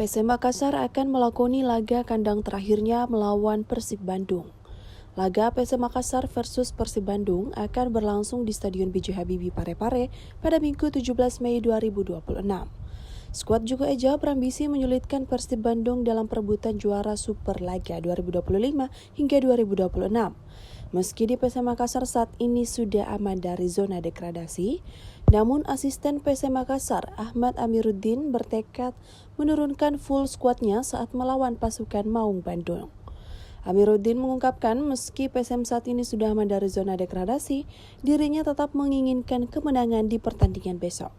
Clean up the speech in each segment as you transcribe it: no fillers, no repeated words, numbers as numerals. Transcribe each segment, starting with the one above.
PSM Makassar akan melakoni laga kandang terakhirnya melawan Persib Bandung. Laga PSM Makassar versus Persib Bandung akan berlangsung di Stadion B.J. Habibie Parepare pada Minggu 17 Mei 2026. Skuad Juku Eja berambisi menyulitkan Persib Bandung dalam perebutan juara Super Laga 2025 hingga 2026. Meski di PSM Makassar saat ini sudah aman dari zona degradasi, namun asisten PSM Makassar Ahmad Amiruddin bertekad menurunkan full skuadnya saat melawan pasukan Maung Bandung. Amiruddin mengungkapkan meski PSM saat ini sudah aman dari zona degradasi, dirinya tetap menginginkan kemenangan di pertandingan besok.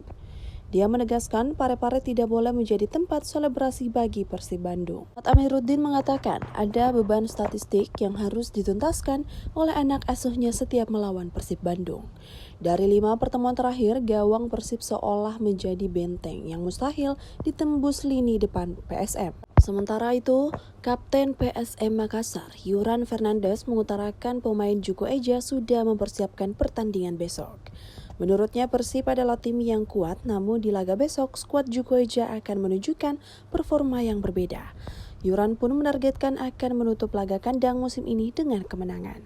Dia menegaskan Parepare tidak boleh menjadi tempat selebrasi bagi Persib Bandung. Amiruddin mengatakan ada beban statistik yang harus dituntaskan oleh anak asuhnya setiap melawan Persib Bandung. Dari 5 pertemuan terakhir, gawang Persib seolah menjadi benteng yang mustahil ditembus lini depan PSM. Sementara itu, Kapten PSM Makassar, Yuran Fernandes mengutarakan pemain Juku Eja sudah mempersiapkan pertandingan besok. Menurutnya Persib adalah tim yang kuat, namun di laga besok skuad Juku Eja akan menunjukkan performa yang berbeda. Yuran pun menargetkan akan menutup laga kandang musim ini dengan kemenangan.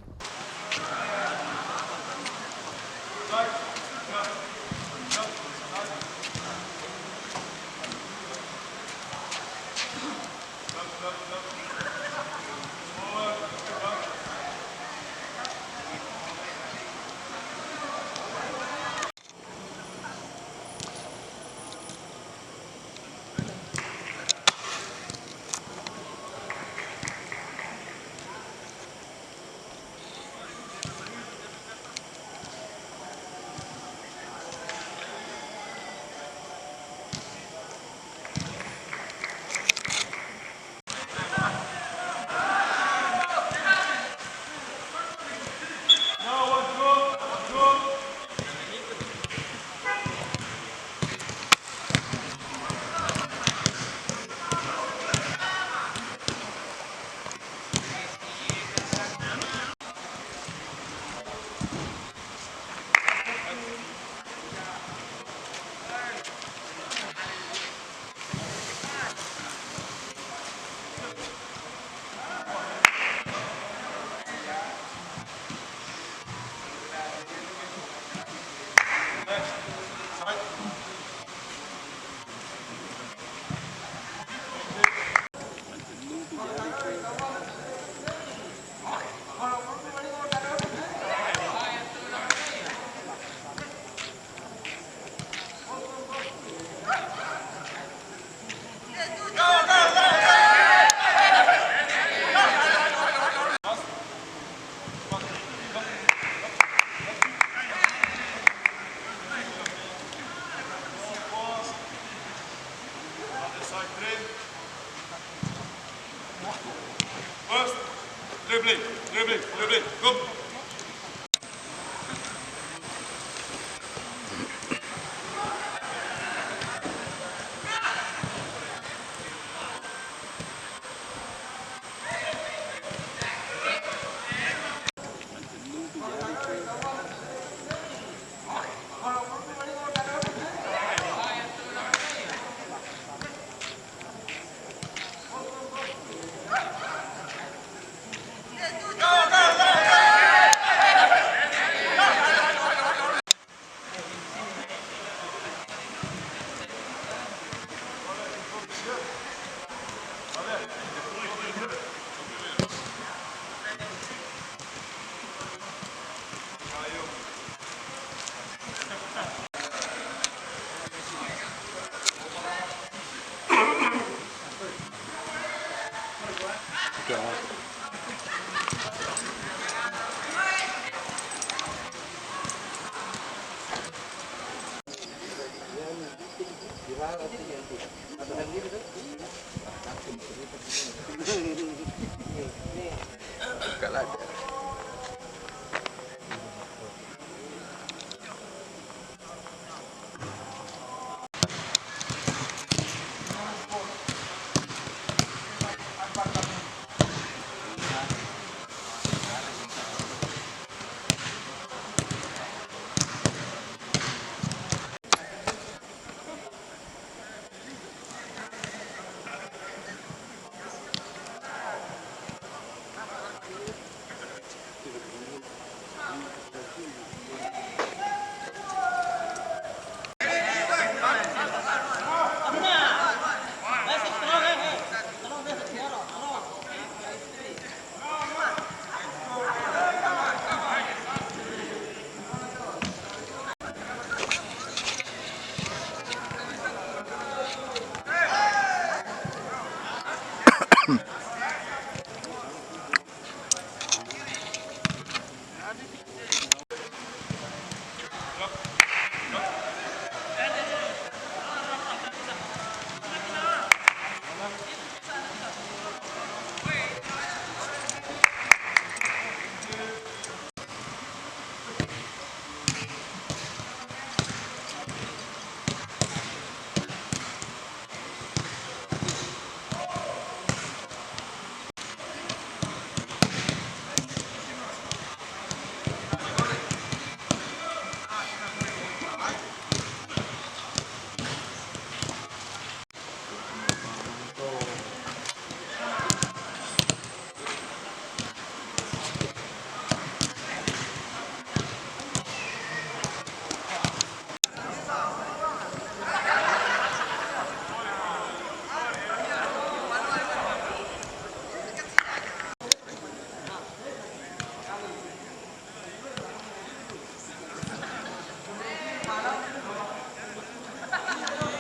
First, dribbling, go.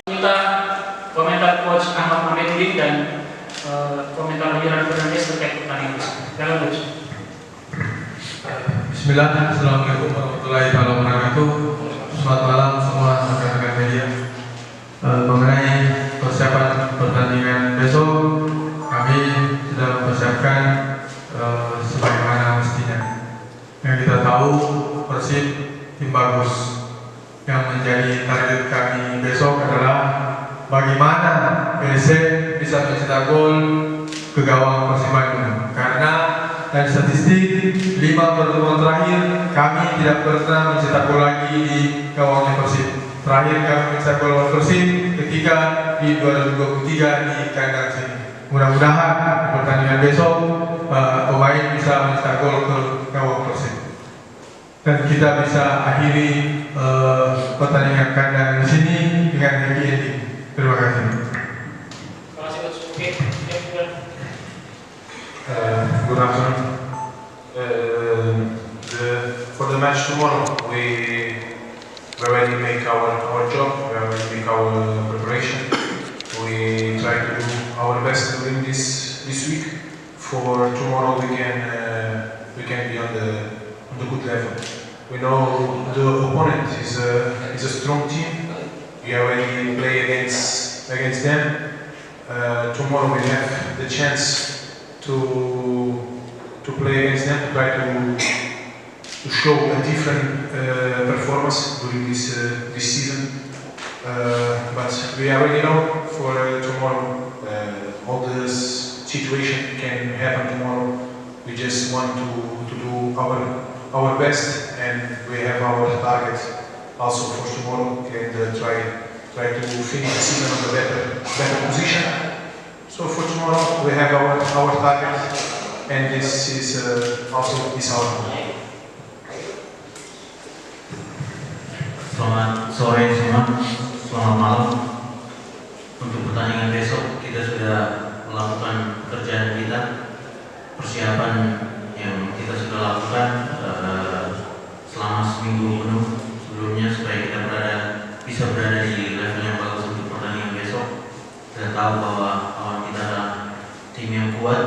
Kita komentar coach Ahmad Mahmudin dan komentar Wiran Fernandes terkait pertandingan ini. Silakan coach. Bismillah, Assalamualaikum warahmatullahi wabarakatuh. Selamat malam semua rekan-rekan media. Mengenai persiapan pertandingan besok, kami sudah mempersiapkan sebagaimana mestinya. Yang kita tahu Persib tim bagus. Yang menjadi target kami besok adalah bagaimana PSM bisa mencetak gol ke gawang Persib Bandung. Karena dari statistik 5 pertemuan terakhir kami tidak pernah mencetak gol lagi di gawangnya Persib. Terakhir kami mencetak gol Persib ketika di 2023 di kandang sini. Mudah-mudahan di pertandingan besok pemain bisa mencetak gol ke gawang Persib dan kita bisa akhiri pertandingan kandang di sini dengan happy ending. Terima kasih. Terima kasih coach. Oke, Good afternoon. For the match tomorrow, we already make our job, we already make our preparation. We try to do our best to win this week. For tomorrow, we can be on the good level. We know the opponent is a strong team. We already play against them. Tomorrow we have the chance to play against them, to try to show a different performance during this season. But we already know for tomorrow all the situation can happen tomorrow. We just want to do our best, and we have our target also for tomorrow, and try to finish the season on a better position. So for tomorrow we have our target, and this is also our goal. Selamat sore semua, selamat malam. Untuk pertandingan besok kita sudah melakukan pekerjaan kita, persiapan yang kita sudah lakukan selama seminggu penuh sebelumnya supaya kita bisa berada di level yang bagus untuk pertandingan besok. Kita tahu bahwa lawan kita adalah tim yang kuat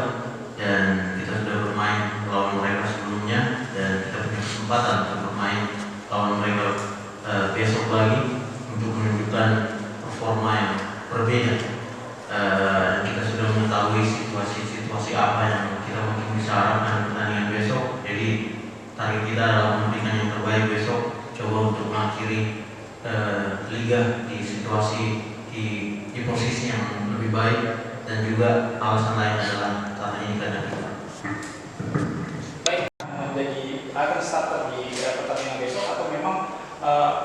dan kita sudah bermain lawan mereka sebelumnya dan kita punya kesempatan untuk bermain lawan mereka besok lagi untuk menunjukkan performa yang berbeda. Kita sudah mengetahui situasi apa yang kita mungkin bisa harapkan pertandingan besok. Jadi target kita adalah memberikan yang terbaik besok, coba untuk mengakhiri liga di situasi di posisi yang lebih baik, dan juga alasan lain adalah karena ini kandang kita. Baik, jadi akan starter di pertandingan besok atau memang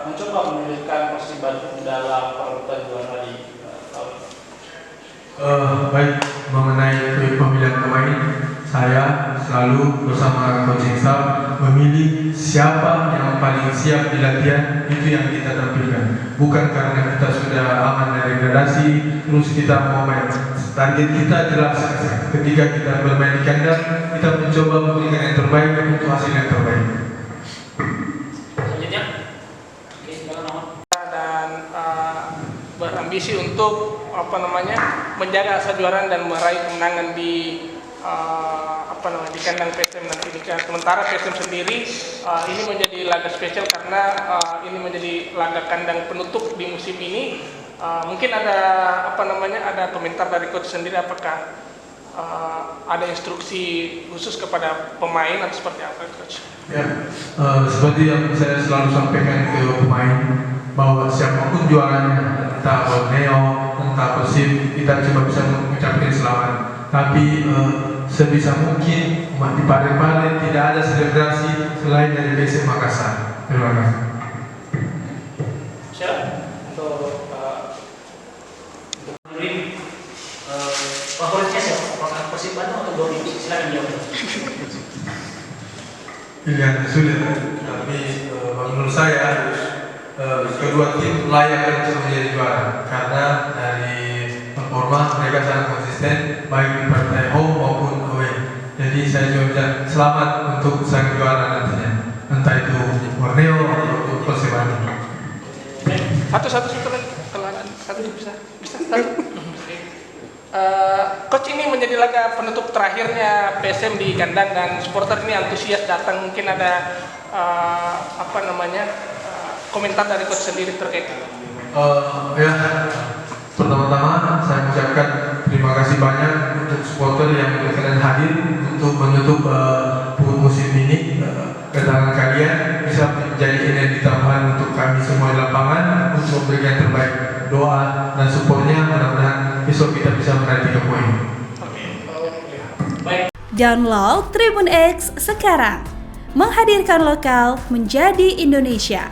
mencoba menyulitkan Persib Bandung dalam perebutan juara di tahun ini? Baik, mengenai pemilihan pemain, saya selalu bersama coaching staff memilih siapa yang paling siap di latihan, itu yang kita tampilkan. Bukan karena kita sudah aman dari degradasi terus kita mau main. Target kita jelas, ketika kita bermain di kandang, kita mencoba memberikan yang terbaik untuk hasil yang terbaik. Selanjutnya, oke, silakan Ahmad. Dan berambisi ambisi untuk menjaga kejuaraan dan meraih kemenangan di di kandang PSM nanti. Sementara PSM sendiri ini menjadi laga spesial karena ini menjadi laga kandang penutup di musim ini. Mungkin ada ada komentar dari coach sendiri, apakah ada instruksi khusus kepada pemain atau seperti apa, coach? Ya, seperti yang saya selalu sampaikan ke pemain, bahwa siapapun juaranya, entah Borneo, entah Persib, kita cuma bisa mengucapkan selamat. Tapi sebisa mungkin di Parepare tidak ada selebrasi selain dari PSM Makassar. Terima kasih. Untuk favoritnya siapa? Apakah Persib Bandung atau Borneo? Silakan jawab. Pilihan sulit, tapi menurut saya kedua tim layak untuk menjadi juara karena dari performa mereka sangat konsisten baik di partai home maupun away. Jadi saya juga bisa selamat untuk sang juara nantinya, entah itu Borneo atau Persib Bandung. Satu lagi, kalau satu bisa satu. Coach, ini menjadi laga penutup terakhirnya PSM di kandang dan supporter ini antusias datang. Mungkin ada komentar dari coach sendiri terkait itu. Ya, pertama-tama saya mengucapkan terima kasih banyak untuk supporter yang berkenan hadir untuk menutup musim ini. Kedatangan kalian bisa menjadi energi tambahan untuk kami semua di lapangan untuk memberikan yang terbaik. Doa dan supportnya, mudah-mudahan besok kita bisa meraih 3 poin. Download Tribun X sekarang, menghadirkan lokal menjadi Indonesia.